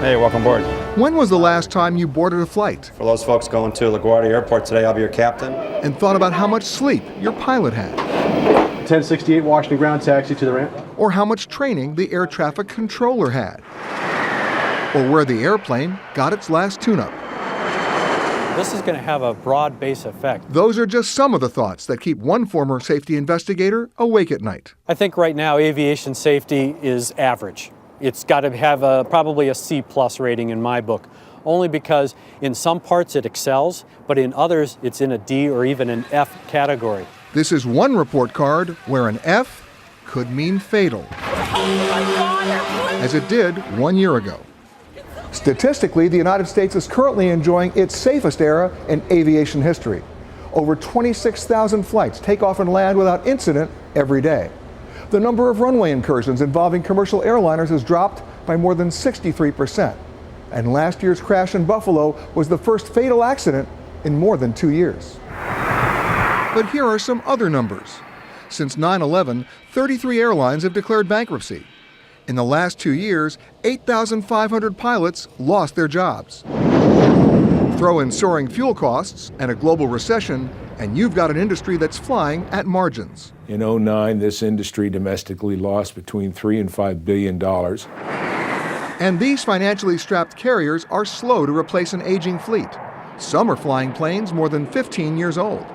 Hey, welcome aboard. When was the last time you boarded a flight For those folks going to LaGuardia Airport today, I'll be your captain. and thought about how much sleep your pilot had? 1068 Washington ground taxi to the ramp. Or how much training the air traffic controller had? Or where the airplane got its last tune-up? This is going to have a broad base effect. Those are just some of the thoughts that keep one former safety investigator awake at night. I think right now aviation safety is average. It's got to have probably a C+ rating in my book, only because in some parts it excels, but in others it's in a D or even an F category. This is one report card where an F could mean fatal, as it did 1 year ago. Statistically, the United States is currently enjoying its safest era in aviation history. Over 26,000 flights take off and land without incident every day. The number of runway incursions involving commercial airliners has dropped by more than 63%. And last year's crash in Buffalo was the first fatal accident in more than 2 years. But here are some other numbers. Since 9/11, 33 airlines have declared bankruptcy. In the last 2 years, 8,500 pilots lost their jobs. Throw in soaring fuel costs and a global recession, and you've got an industry that's flying at margins. In 2009, this industry domestically lost between $3 and $5 billion. And these financially strapped carriers are slow to replace an aging fleet. Some are flying planes more than 15 years old.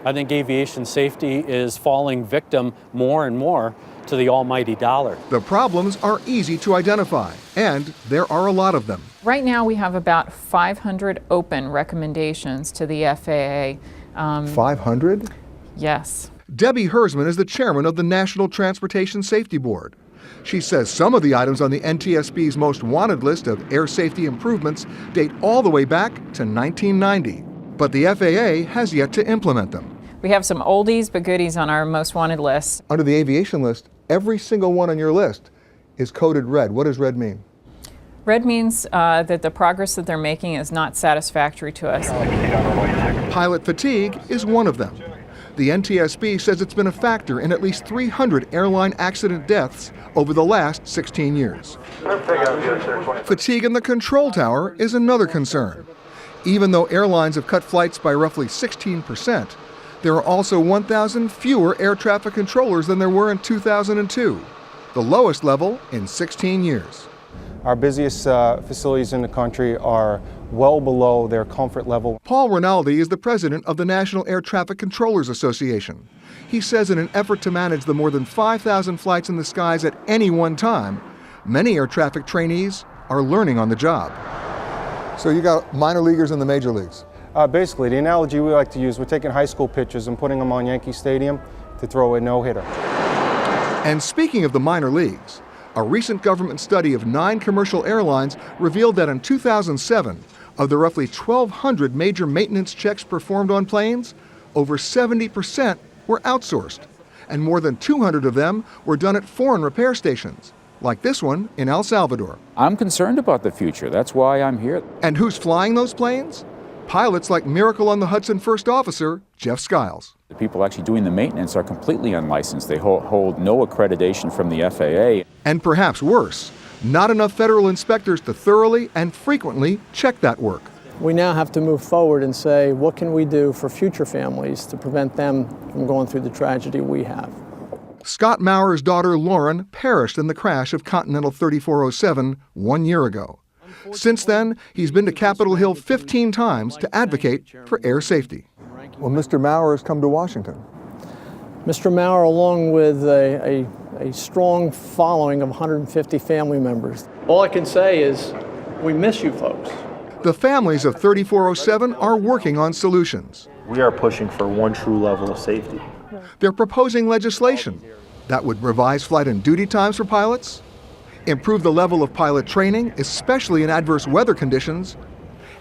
I think aviation safety is falling victim more and more to the almighty dollar. The problems are easy to identify, and there are a lot of them. Right now we have about 500 open recommendations to the FAA. 500? Yes. Debbie Hersman is the chairman of the National Transportation Safety Board. She says some of the items on the NTSB's most wanted list of air safety improvements date all the way back to 1990, but the FAA has yet to implement them. We have some oldies but goodies on our most wanted list. Under the aviation list, every single one on your list is coded red. What does red mean? Red means that the progress that they're making is not satisfactory to us. Pilot fatigue is one of them. The NTSB says it's been a factor in at least 300 airline accident deaths over the last 16 years. Fatigue in the control tower is another concern. Even though airlines have cut flights by roughly 16%, there are also 1,000 fewer air traffic controllers than there were in 2002, the lowest level in 16 years. Our busiest facilities in the country are well below their comfort level. Paul Rinaldi is the president of the National Air Traffic Controllers Association. He says in an effort to manage the more than 5,000 flights in the skies at any one time, many air traffic trainees are learning on the job. So you got minor leaguers in the major leagues? Basically, the analogy we like to use, we're taking high school pitchers and putting them on Yankee Stadium to throw a no-hitter. And speaking of the minor leagues, a recent government study of 9 commercial airlines revealed that in 2007, of the roughly 1,200 major maintenance checks performed on planes, over 70% were outsourced, and more than 200 of them were done at foreign repair stations, like this one in El Salvador. I'm concerned about the future. That's why I'm here. And who's flying those planes? Pilots like Miracle on the Hudson First Officer Jeff Skiles. The people actually doing the maintenance are completely unlicensed. They hold no accreditation from the FAA. And perhaps worse, not enough federal inspectors to thoroughly and frequently check that work. We now have to move forward and say, what can we do for future families to prevent them from going through the tragedy we have? Scott Maurer's daughter Lauren perished in the crash of Continental 3407 1 year ago. Since then, he's been to Capitol Hill 15 times to advocate for air safety. Well, Mr. Maurer has come to Washington. Mr. Maurer, along with a strong following of 150 family members. All I can say is, we miss you folks. The families of 3407 are working on solutions. We are pushing for one true level of safety. They're proposing legislation that would revise flight and duty times for pilots, improve the level of pilot training, especially in adverse weather conditions,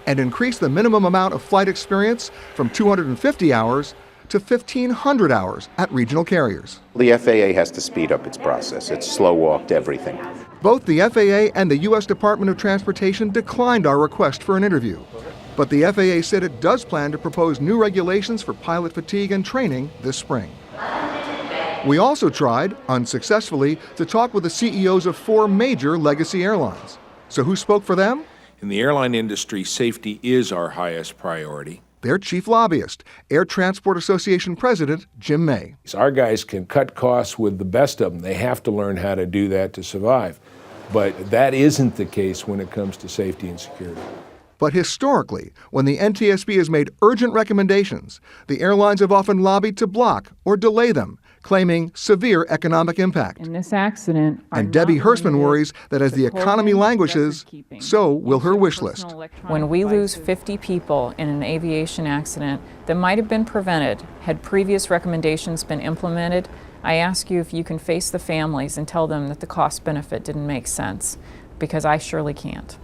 and increase the minimum amount of flight experience from 250 hours to 1,500 hours at regional carriers. The FAA has to speed up its process. It's slow-walked everything. Both the FAA and the U.S. Department of Transportation declined our request for an interview. But the FAA said it does plan to propose new regulations for pilot fatigue and training this spring. We also tried, unsuccessfully, to talk with the CEOs of 4 major legacy airlines. So who spoke for them? In the airline industry, safety is our highest priority. Their chief lobbyist, Air Transport Association President Jim May. Our guys can cut costs with the best of them. They have to learn how to do that to survive. But that isn't the case when it comes to safety and security. But historically, when the NTSB has made urgent recommendations, the airlines have often lobbied to block or delay them, claiming severe economic impact. In this accident, And Debbie Hersman worries that as the economy languishes, so will her wish list. when we lose 50 people in an aviation accident that might have been prevented had previous recommendations been implemented, I ask you if you can face the families and tell them that the cost benefit didn't make sense, because I surely can't.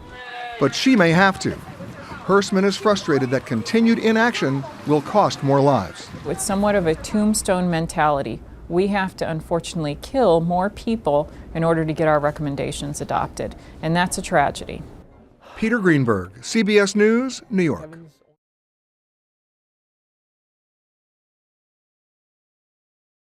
But she may have to. Hersman is frustrated that continued inaction will cost more lives. With somewhat of a tombstone mentality, we have to unfortunately kill more people in order to get our recommendations adopted, and that's a tragedy. Peter Greenberg, CBS News, New York.